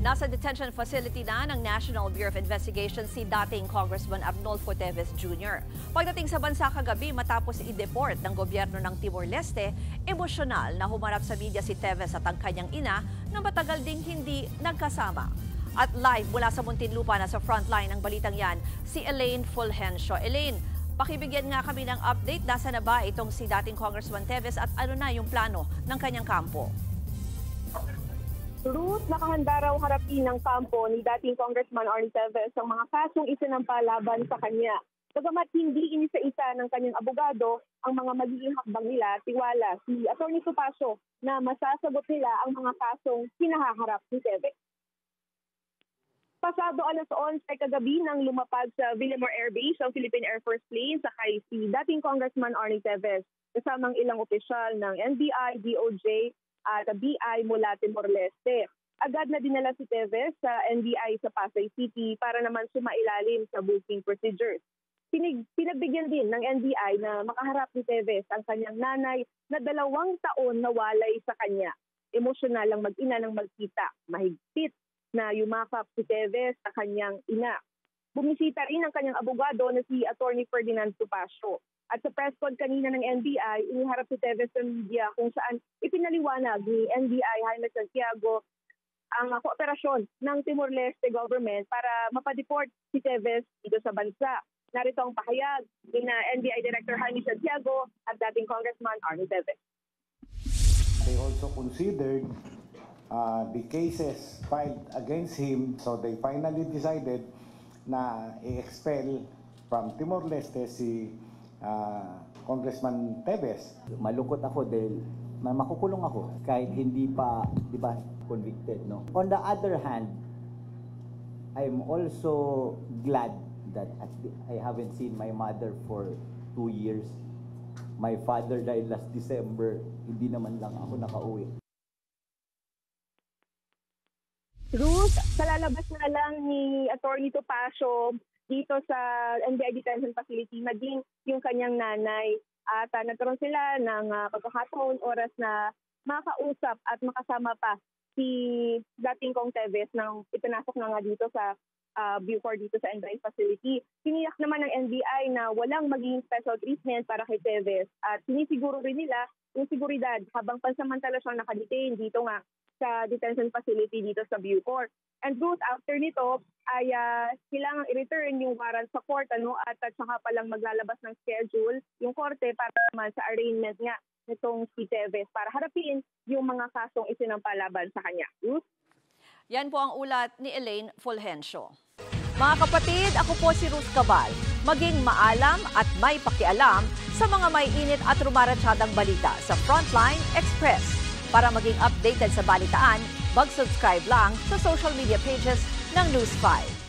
Nasa detention facility na ng National Bureau of Investigation si dating Congressman Arnolfo Teves Jr. Pagdating sa bansa kagabi matapos i-deport ng gobyerno ng Timor-Leste, emosyonal na humarap sa media si Teves at ang kanyang ina na matagal ding hindi nagkasama. At live mula sa Muntinlupa na sa frontline ng balitang yan, si Elaine Fulgencio. Elaine, pakibigyan nga kami ng update. Nasa na ba itong si dating Congressman Teves at ano na yung plano ng kanyang kampo? Ruth, nakahanda raw harapin ng kampo ni dating Congressman Arnie Teves ang mga kasong isinampa laban sa kanya. Bagamat hindi inisa-isa ng kanyang abogado ang mga magiging hakbang nila, tiwala si Atty. Topacio na masasagot nila ang mga kasong hinaharap ni Teves. Pasado 11:11 kagabi nang lumapag sa Villamor Air Base ang Philippine Air Force plane sakay si dating Congressman Arnie Teves kasamang ilang opisyal ng NBI, DOJ at BI mula Timor-Leste. Agad na dinala si Teves sa NBI sa Pasay City para naman sumailalim sa booking procedures. Pinagbigyan din ng NBI na makaharap ni Teves ang kanyang nanay na 2 taon nawalay sa kanya. Emosyonal ang mag-ina ng magkita. Mahigpit na yumakap si Teves sa kanyang ina. Bumisita rin ang kanyang abogado na si Atty. Ferdinand Topacio. At sa press con kanina ng NBI, iniharap si Teves sa media kung saan ipinaliwanag ni NBI Jaime Santiago ang kooperasyon ng Timor-Leste government para mapadeport si Teves dito sa bansa. Narito ang pahayag ni NBI Director Jaime Santiago at dating Congressman Arnie Teves. They also considered the cases filed against him, so they finally decided na i-expel from Timor-Leste si Congressman Teves. Malungkot ako dahil makukulong ako kahit hindi pa, di ba, convicted, no? On the other hand, I'm also glad that I haven't seen my mother for 2 years. My father died last December, hindi naman lang ako nakauwi. Ruth, kalalabas na lang ni Atty. Topacio dito sa NBI detention facility, maging yung kanyang nanay. At nagkaroon sila ng pagkakataon, oras na makausap at makasama pa si dating Kong Teves nang ipinasok na nga dito sa Bucor dito sa NBI facility. Tiniyak naman ng NBI na walang magiging special treatment para kay Teves at sinisiguro rin nila yung seguridad habang pansamantala siyang nakadetain dito nga sa detention facility dito sa Bucor. And Ruth, after nito ay kailangang i-return yung warrant sa court at saka palang maglalabas ng schedule yung korte para naman sa arraignment nga nitong si Teves para harapin yung mga kasong isinampalaban sa kanya. Ruth? Yan po ang ulat ni Elaine Fulgencio. Mga kapatid, ako po si Ruth Cabal. Maging maalam at may pakialam sa mga may init at rumaratsyadang balita sa Frontline Express. Para maging updated sa balitaan, mag-subscribe lang sa social media pages ng News 5.